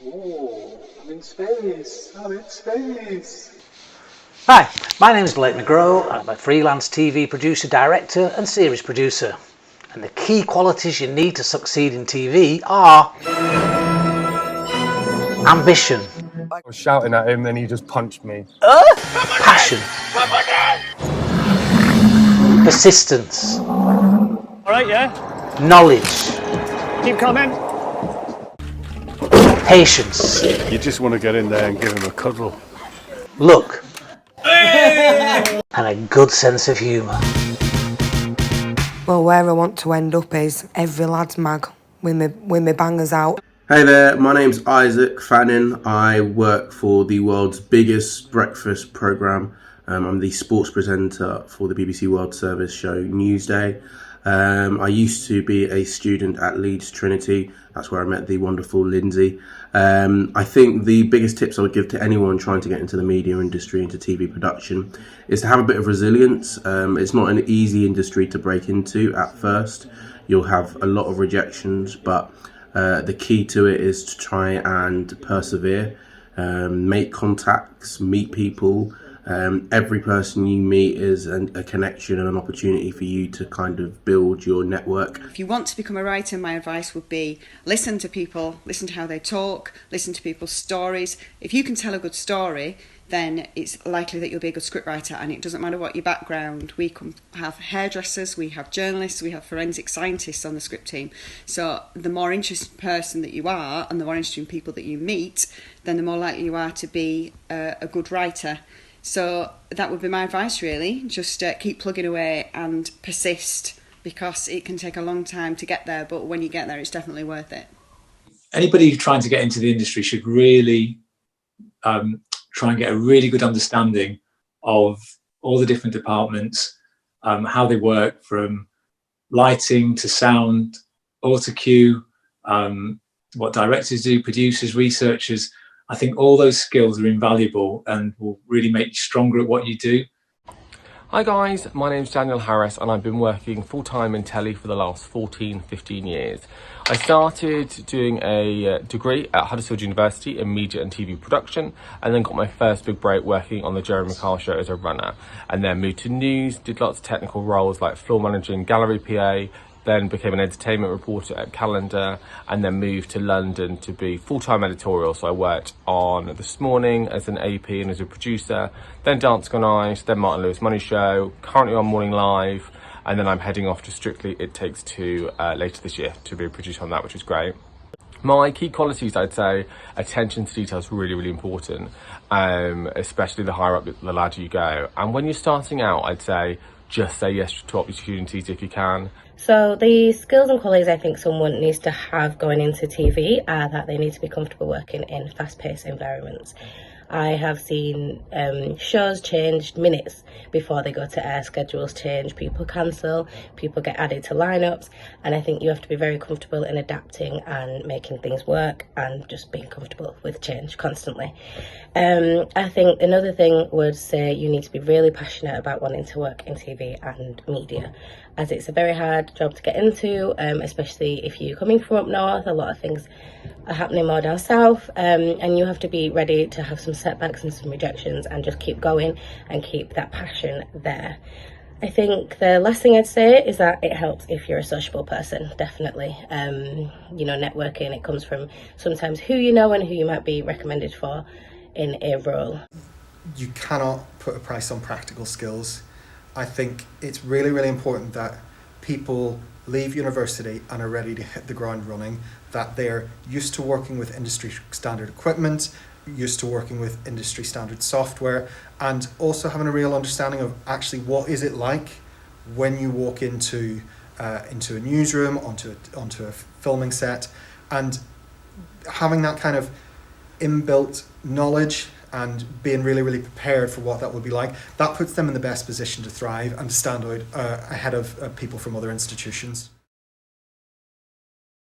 Oh, I'm in space. I'm in space. Hi, my name is Blake McGraw. I'm a freelance TV producer, director and series producer. And the key qualities you need to succeed in TV are ambition, I was shouting at him and he just punched me. passion, persistence, All right, yeah? knowledge, Keep coming. patience, You just want to get in there and give him a cuddle. luck, and a good sense of humour. Well, where I want to end up is every lad's mag with me bangers out. Hey there, my name's Isaac Fannin. I work for the world's biggest breakfast programme. I'm the sports presenter for the BBC World Service show Newsday. I used to be a student at Leeds Trinity. That's where I met the wonderful Lindsay. I think the biggest tips I would give to anyone trying to get into the media industry, into TV production, is to have a bit of resilience. It's not an easy industry to break into at first. You'll have a lot of rejections, but the key to it is to try and persevere, make contacts, meet people. Every person you meet is a connection and an opportunity for you to kind of build your network. If you want to become a writer, my advice would be listen to people, listen to how they talk, listen to people's stories. If you can tell a good story, then it's likely that you'll be a good scriptwriter, and it doesn't matter what your background. We have hairdressers, we have journalists, we have forensic scientists on the script team. So the more interesting person that you are and the more interesting people that you meet, then the more likely you are to be a good writer. So that would be my advice, really. Just keep plugging away and persist, because it can take a long time to get there, but when you get there, it's definitely worth it. Anybody trying to get into the industry should really try and get a really good understanding of all the different departments, how they work, from lighting to sound, auto cue, what directors do, producers, researchers. I think all those skills are invaluable and will really make you stronger at what you do. Hi guys, my name's Daniel Harris and I've been working full-time in telly for the last 15 years. I started doing a degree at Huddersfield University in media and TV production, and then got my first big break working on the Jerry McCall show as a runner, and then moved to news, did lots of technical roles like floor manager and gallery PA, then became an entertainment reporter at Calendar, and then moved to London to be full-time editorial. So I worked on This Morning as an AP and as a producer, then Dancing on Ice, then Martin Lewis Money Show, currently on Morning Live, and then I'm heading off to Strictly It Takes Two later this year to be a producer on that, which is great. My key qualities, I'd say, attention to detail is really, really important, especially the higher up the ladder you go. And when you're starting out, I'd say just say yes to opportunities if you can. So the skills and qualities I think someone needs to have going into TV are that they need to be comfortable working in fast-paced environments. I have seen shows changed minutes before they go to air, schedules change, people cancel, people get added to lineups, and I think you have to be very comfortable in adapting and making things work and just being comfortable with change constantly. I think another thing would say you need to be really passionate about wanting to work in TV and media, as it's a very hard job to get into, especially if you're coming from up north. A lot of things are happening more down south, and you have to be ready to have some setbacks and some rejections and just keep going and keep that passion there. I think the last thing I'd say is that it helps if you're a sociable person, definitely. Networking, it comes from sometimes who you know and who you might be recommended for in a role. You cannot put a price on practical skills. I think it's really, really important that people leave university and are ready to hit the ground running, that they're used to working with industry standard equipment, used to working with industry standard software, and also having a real understanding of actually what is it like when you walk into a newsroom, onto a filming set, and having that kind of inbuilt knowledge and being really, really prepared for what that would be like. That puts them in the best position to thrive and to stand out ahead of people from other institutions.